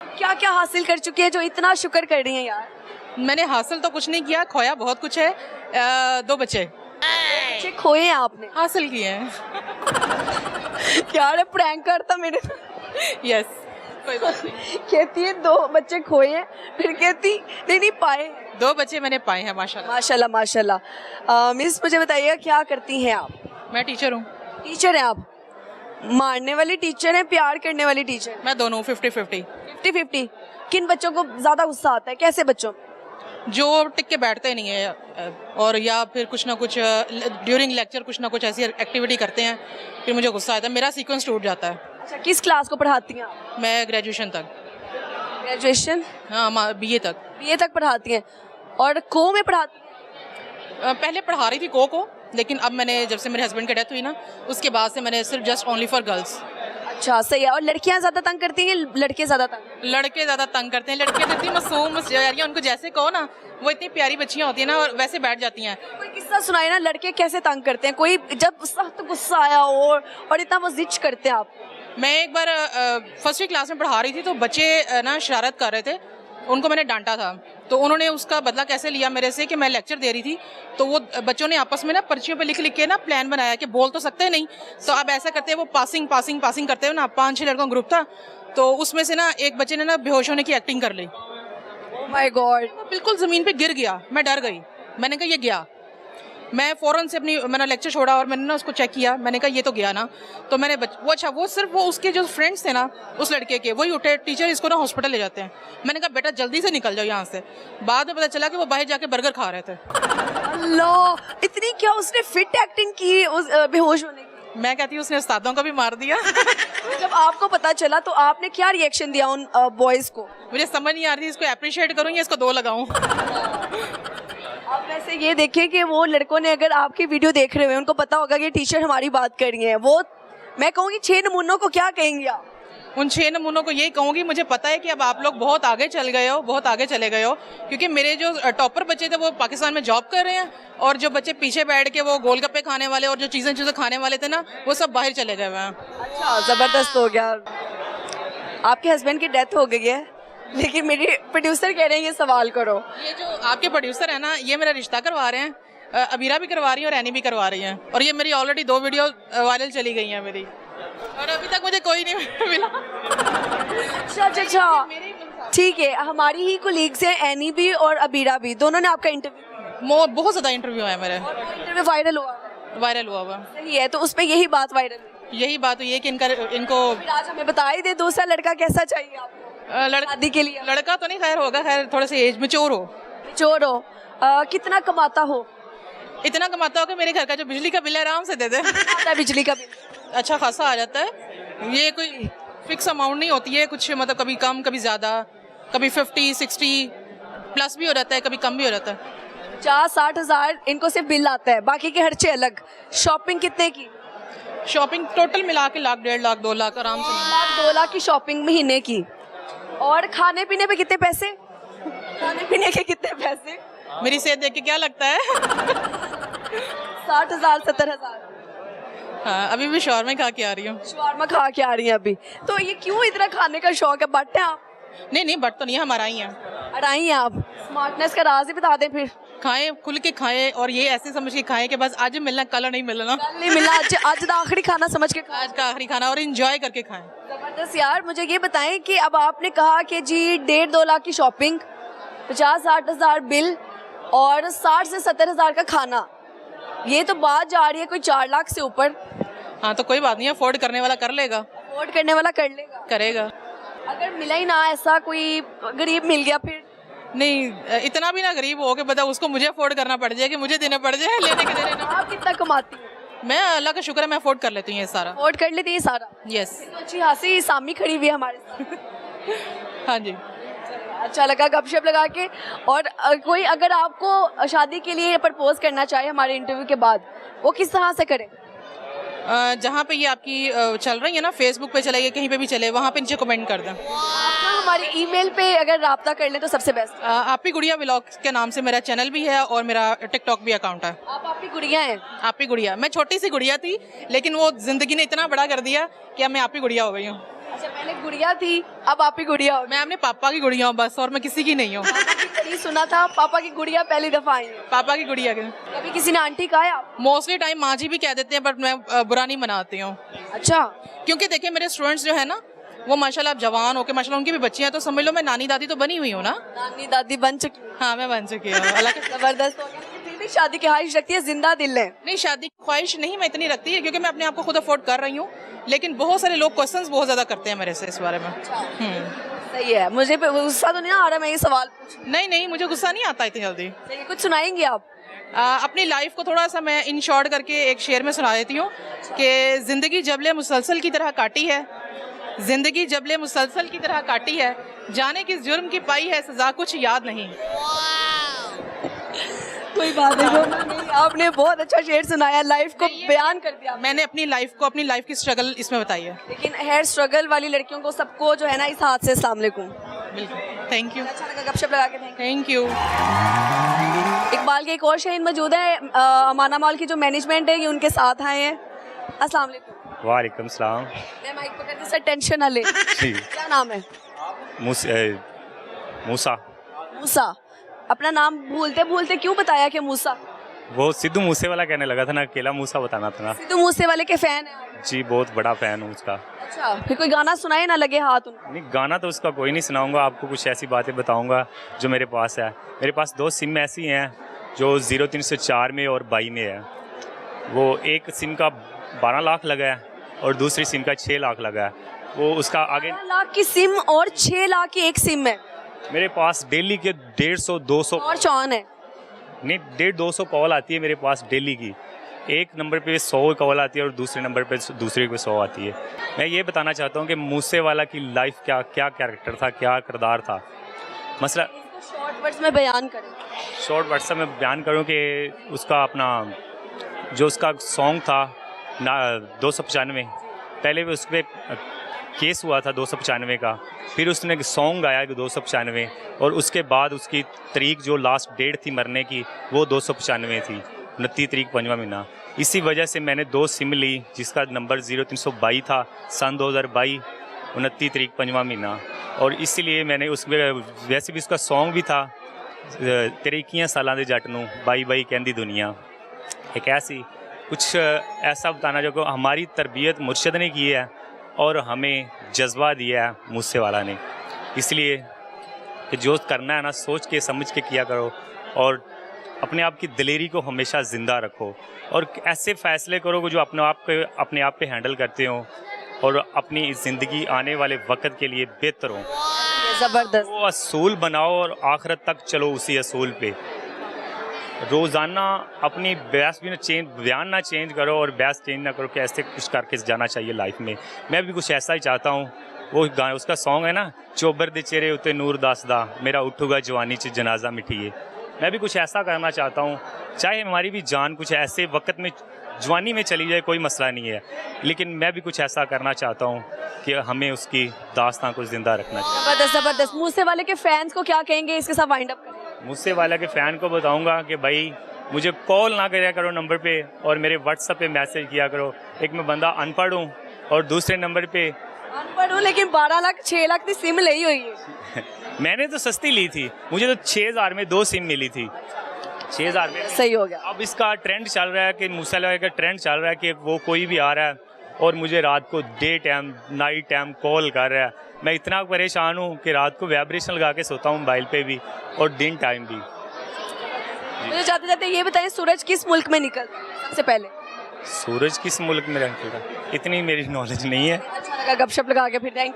क्या क्या हासिल कर चुकी है जो इतना शुक्र कर रही हैं यार? मैंने हासिल तो कुछ नहीं किया, खोया बहुत कुछ है। 2 बच्चे बच्चे खोए हैं आपने? हासिल किए हैं। यार प्रैंक करता मेरे यस, कोई बात नहीं। कहती है 2 बच्चे खोए हैं, फिर कहती नहीं पाए। 2 बच्चे मैंने पाए हैं माशाल्लाह। माशाल्लाह माशाल्लाह। मिस मुझे बताइएगा क्या करती हैं आप? मैं टीचर हूँ। टीचर हैं आप? मारने वाली टीचर हैं, प्यार करने वाली टीचर? मैं दोनों 50-50। 50-50। किन बच्चों को ज्यादा गुस्सा आता है, कैसे बच्चों? जो टिक के बैठते नहीं है और या फिर कुछ ना कुछ ड्यूरिंग लेक्चर कुछ ना कुछ ऐसी एक्टिविटी करते हैं, फिर मुझे गुस्सा आता है, मेरा सीक्वेंस टूट जाता है। अच्छा, किस क्लास को पढ़ाती हैं आप? मैं ग्रेजुएशन तक। ग्रेजुएशन? हाँ, BA तक। BA तक पढ़ाती हैं और को में पढ़ाती हैं? पहले पढ़ा रही थी को, लेकिन अब मैंने जब से मेरे हस्बैंड की डेथ हुई ना, उसके बाद से मैंने सिर्फ जस्ट ओनली फॉर गर्ल्स। अच्छा सही है। और लड़कियां ज्यादा तंग करती हैं, लड़के ज्यादा तंग? लड़के ज़्यादा तंग करते हैं। लड़कियां तो इतनी मासूम यार, उनको जैसे कहो ना, वो इतनी प्यारी बच्चियां होती हैं ना, और वैसे बैठ जाती हैं। कोई किस्सा सुनाए ना, लड़के कैसे तंग करते हैं, कोई जब सख्त गुस्सा आया हो और इतना वो जिद करते हैं आप? मैं एक बार फर्स्ट क्लास में पढ़ा रही थी, तो बच्चे ना शरारत कर रहे थे, उनको मैंने डांटा था, तो उन्होंने उसका बदला कैसे लिया मेरे से कि मैं लेक्चर दे रही थी, तो वो बच्चों ने आपस में ना पर्चियों पे लिख के ना प्लान बनाया कि बोल तो सकते नहीं, तो अब ऐसा करते हैं वो पासिंग करते हुए ना 5-6 लड़कों का ग्रुप था, तो उसमें से ना एक बच्चे ने ना बेहोश होने की एक्टिंग कर ली। Oh my God. बिल्कुल ज़मीन पे गिर गया, मैं डर गई, मैंने कहा ये गया। मैं फ़ौरन से मैंने लेक्चर छोड़ा और मैंने ना उसको चेक किया, मैंने कहा ये तो गया ना, तो मैंने वो सिर्फ वो उसके जो फ्रेंड्स थे ना उस लड़के के, वही उठे, टीचर इसको ना हॉस्पिटल ले जाते हैं। मैंने कहा बेटा जल्दी से निकल जाओ यहाँ से। बाद में पता चला कि वो बाहर जाके बर्गर खा रहे थे। अल्लाह, इतनी क्या उसने फिट एक्टिंग की उस बेहोश होने की? मैं कहती हूँ उसने उस्तादों का भी मार दिया। जब आपको पता चला तो आपने क्या रिएक्शन दिया उन बॉयज को? मुझे समझ नहीं आ रही इसको अप्रिशिएट करूँ या इसको 2 लगाऊँ। आप वैसे ये देखें कि वो लड़कों ने, अगर आपकी वीडियो देख रहे हुए, उनको पता होगा कि टीचर हमारी बात कर रही है, वो मैं कहूँगी 6 नमूनों को क्या कहेंगे आप? उन 6 नमूनों को यही कहूँगी, मुझे पता है कि अब आप लोग बहुत आगे चल गए हो, बहुत आगे चले गए हो, क्योंकि मेरे जो टॉपर बच्चे थे वो पाकिस्तान में जॉब कर रहे हैं, और जो बच्चे पीछे बैठ के वो गोलगप्पे खाने वाले और जो चीज़ें खाने वाले थे ना, वो सब बाहर चले गए हुए हैं। अच्छा, ज़बरदस्त हो गया। आपके हस्बैंड की डेथ हो गई है, लेकिन मेरे प्रोड्यूसर कह रहे हैं ये सवाल करो। ये जो आपके प्रोड्यूसर है ना, ये मेरा रिश्ता करवा रहे हैं, अबीरा भी करवा रही है और एनी भी करवा रही है, और ये मेरी ऑलरेडी 2 वीडियो वायरल चली गई हैं मेरी, और अभी तक मुझे कोई नहीं मिला। अच्छा, ठीक है। हमारी ही कोलीग्स हैं, एनी भी और अबीरा भी, दोनों ने आपका इंटरव्यू? बहुत ज़्यादा इंटरव्यू है मेरे। और वो इंटरव्यू वायरल हुआ? सही है, तो उस पर यही बात वायरल हुई? यही बात हुई है कि इनको आज हमें बता ही दे, दूसरा लड़का कैसा चाहिए आपको शादी के लिए? लड़का तो नहीं खैर होगा, खैर थोड़े से एज मैच्योर हो। मैच्योर हो। कितना कमाता हो? इतना कमाता हो कि मेरे घर का जो बिजली का बिल है आराम से दे दे। बिजली का बिल अच्छा खासा आ जाता है, ये कोई फिक्स अमाउंट नहीं होती है, कुछ मतलब कभी कम कभी ज़्यादा, कभी 50-60 प्लस भी हो जाता है, कभी कम भी हो जाता है। 50-60 हज़ार इनको सिर्फ बिल आता है, बाकी के खर्चे अलग। शॉपिंग कितने की? शॉपिंग टोटल मिला के 1 लाख, 1.5 लाख, 2 लाख आराम से। 2 लाख की शॉपिंग महीने की। और खाने पीने पे कितने पैसे? खाने पीने के कितने पैसे? मेरी सेहत देख के क्या लगता है? 60,000 70,000। हाँ, अभी भी शौरमा खा के आ रही हूँ। शौरमा खा के आ रही हैं अभी? तो ये क्यों इतना खाने का शौक है? बट है आप? नहीं बट तो नहीं, हमारा ही है। अड़ाई हैं आप? स्मार्टनेस का राज ही बता दें फिर। खाएं, खुल के खाएं, और ये ऐसे समझ के खाएं कि बस आज मिलना कल नहीं मिलना। कल नहीं मिला, आज का आखिरी खाना समझ के आज का आखिरी खाना, और एंजॉय करके खाएं। जबरदस्त यार। मुझे ये बताएं कि अब आपने कहा कि जी 1.5-2 लाख की शॉपिंग, 50-60 हज़ार बिल और 60 से 70 हज़ार का खाना, ये तो बात जा रही है कोई 4 लाख से ऊपर। हाँ तो कोई बात नहीं, अफोर्ड करने वाला कर लेगा। अफोर्ड करने वाला कर लेगा? करेगा। अगर मिला ही ना, ऐसा कोई गरीब मिल गया फिर? नहीं, इतना भी ना गरीब हो के बता उसको मुझे अफोर्ड करना पड़ जाए कि मुझे देने पड़ जाए, लेने के देने ना। आप कितना कमाती हैं? मैं अल्लाह का शुक्र है मैं अफोर्ड कर लेती हूँ ये सारा। अफोर्ड कर लेती है सारा? यस। तो अच्छी हासी सामी खड़ी हुई है हमारे साथ। हाँ जी। अच्छा लगा गपशप लगा के। और कोई अगर आपको शादी के लिए प्रपोज करना चाहे हमारे इंटरव्यू के बाद, वो किस तरह से करे? जहाँ पे ये आपकी चल रही है ना, फेसबुक पे चले या कहीं पे भी चले, वहाँ पे नीचे कमेंट कर दें। आपको हमारे ईमेल पे अगर राब्ता कर लें तो सबसे बेस्ट। आपी गुड़िया व्लॉग के नाम से मेरा चैनल भी है और मेरा टिकटॉक भी अकाउंट है। आप आपकी गुड़िया हैं? आपी गुड़िया। मैं छोटी सी गुड़िया थी, लेकिन वो जिंदगी ने इतना बड़ा कर दिया कि अब मैं आपी गुड़िया हो गई हूँ। अच्छा, पहले गुड़िया थी, अब आप ही गुड़िया हो। मैं अपने पापा की गुड़िया हूँ बस, और मैं किसी की नहीं हूँ। कहीं सुना था पापा की गुड़िया पहली दफा आई है। पापा की गुड़िया के कभी किसी ने आंटी कहा है आप? मोस्टली टाइम माँ जी भी कह देते हैं, बट मैं बुरा नहीं मनाती हूँ। अच्छा, क्योंकि देखिए मेरे स्टूडेंट्स जो है ना, वो माशाल्लाह अब जवान होके माशाल्लाह उनकी भी बच्चियां, तो समझ लो मैं नानी दादी तो बनी हुई हूँ ना। नानी दादी बन चुकी हूँ। हाँ, मैं बन चुकी हूँ। अल्लाह के जबरदस्त हो गया। फिर भी शादी की ख्वाहिश रखती है, जिंदा दिल है। नहीं, शादी की ख्वाहिश नहीं मैं इतनी रखती है, क्योंकि मैं अपने आप को खुद अफोर्ड कर रही हूँ। लेकिन बहुत सारे लोग क्वेश्चंस बहुत ज्यादा करते हैं मेरे से इस बारे में। सही है, मुझे गुस्सा तो नहीं आ रहा मैं ये सवाल पूछूं। नहीं, मुझे गुस्सा नहीं आता इतनी जल्दी। सही है, कुछ सुनाएंगे आप? अपनी लाइफ को थोड़ा सा मैं इन शॉर्ट करके एक शेर में सुना देती हूँ कि जिंदगी जबले मुसलसल की तरह काटी है, जिंदगी जबले मुसलसल की तरह काटी है, जाने किस जुर्म की पाई है सजा कुछ याद नहीं। कोई बात नहीं, आपने बहुत अच्छा शेर सुनाया, लाइफ को बयान कर दिया। मैंने अपनी लाइफ की स्ट्रगल इसमें बताई है। लेकिन हेयर स्ट्रगल वाली लड़कियों को सबको जो है ना, इस हाथ से अस्सलाम वालेकुम। बिल्कुल, थैंक यू। अच्छा लगा गपशप लगा के, थैंक यू। इकबाल के एक और शहीन मौजूद है, अमाना मॉल की जो मैनेजमेंट है ये उनके साथ आए हैं। अस्सलाम वालेकुम। वालेकुम सलाम। मैं माइक पकड़ के, सर टेंशन ना ले। जी। क्या नाम है? मूसा। मूसा। अपना नाम भूलते भूलते क्यों बताया कि मूसा? वो सिद्धू मूसे वाला कहने लगा था ना, अकेला मूसा बताना था ना। सिद्धू मूसे वाले के फैन है? जी, बहुत बड़ा फैन हूँ उसका। अच्छा, फिर कोई गाना सुनाए ना लगे हाथ उनको। नहीं, गाना तो उसका कोई नहीं सुनाऊंगा, आपको कुछ ऐसी बातें बताऊंगा जो मेरे पास है। मेरे पास 2 सिम ऐसी हैं जो 0304 में और 22 में है। वो एक सिम का 12 लाख लगा है और दूसरी सिम का 6 लाख लगा है। वो उसका आगे 12 लाख की सिम और 6 लाख की एक सिम है। मेरे पास डेली के 150-200 और चौन है। नहीं, 150-200 कॉल आती है मेरे पास डेली की। एक नंबर पे 100 कॉल आती है और दूसरे नंबर पे दूसरे पे 100 आती है। मैं ये बताना चाहता हूँ कि मूसे वाला की लाइफ क्या कैरेक्टर था, क्या किरदार था। मसला शॉर्ट वर्ड्स में बयान करें। शॉर्ट वर्ड्स में बयान करूँ कि उसका अपना जो उसका सॉन्ग था ना 295, पहले भी उस पर केस हुआ था 295 का, फिर उसने सॉन्ग गाया 295 और उसके बाद उसकी तारीख जो लास्ट डेट थी मरने की वो 295 थी, 29 तारीख 5वां महीना। इसी वजह से मैंने 2 सिम ली जिसका नंबर 0322 था, सन 2022, 29 तारीख 5वां महीना। और इसीलिए मैंने उसमें वैसे भी उसका सॉन्ग भी था, तेरे 21 सालां दे जट नूं बाई बाई कहंदी दुनिया। एक ऐसी कुछ ऐसा बताना जो कि हमारी तरबियत मुर्शद ने की है और हमें जज्बा दिया है मूसे वाला ने। इसलिए कि जो करना है ना, सोच के समझ के किया करो और अपने आप की दिलेरी को हमेशा ज़िंदा रखो और ऐसे फ़ैसले करो जो अपने आप पे हैंडल करते हो और अपनी ज़िंदगी आने वाले वक्त के लिए बेहतर हो। ज़बरदस्त। वो असूल बनाओ और आखिरत तक चलो उसी असूल पे। रोज़ाना अपनी बयान ना चेंज करो और बयास चेंज ना करो कि ऐसे कुछ करके जाना चाहिए लाइफ में। मैं भी कुछ ऐसा ही चाहता हूँ। वो गाना उसका सॉन्ग है ना, चोबर दे चेहरे उते नूर दसदा मेरा उठूगा जवानी च जनाजा मिठिए। मैं भी कुछ ऐसा करना चाहता हूँ, चाहे हमारी भी जान कुछ ऐसे वक्त में जवानी में चली जाए, कोई मसला नहीं है, लेकिन मैं भी कुछ ऐसा करना चाहता हूँ कि हमें उसकी दास्तां को ज़िंदा रखना चाहिए। ज़बरदस्त ज़बरदस्त। मूसे वाले के फैंस को क्या कहेंगे, इसके साथ वाइंड अप करें? मूसे वाला के फ़ैन को बताऊंगा कि भाई मुझे कॉल ना किया करो नंबर पे और मेरे व्हाट्सएप पे मैसेज किया करो। एक मैं बंदा अनपढ़ हूँ और दूसरे नंबर पे अनपढ़ हूँ लेकिन 12 लाख 6 लाख की सिम ली हुई है। मैंने तो सस्ती ली थी, मुझे तो 6000 में 2 सिम मिली थी, 6000 में। सही हो गया। अब इसका ट्रेंड चल रहा है कि मूसे वाले का ट्रेंड चल रहा है कि वो कोई भी आ रहा है और मुझे रात को day time night time call कर रहा है। मैं इतना परेशान हूँ कि रात को वाइब्रेशन लगा के सोता हूँ मोबाइल पे भी और दिन टाइम भी। मुझे जाते जाते ये बताएं, सूरज किस मुल्क में निकलता है सबसे पहले? सूरज किस मुल्क में रहता है इतनी मेरी नॉलेज नहीं है। अच्छा लगा गपशप लगा के, फिर थैंक यू।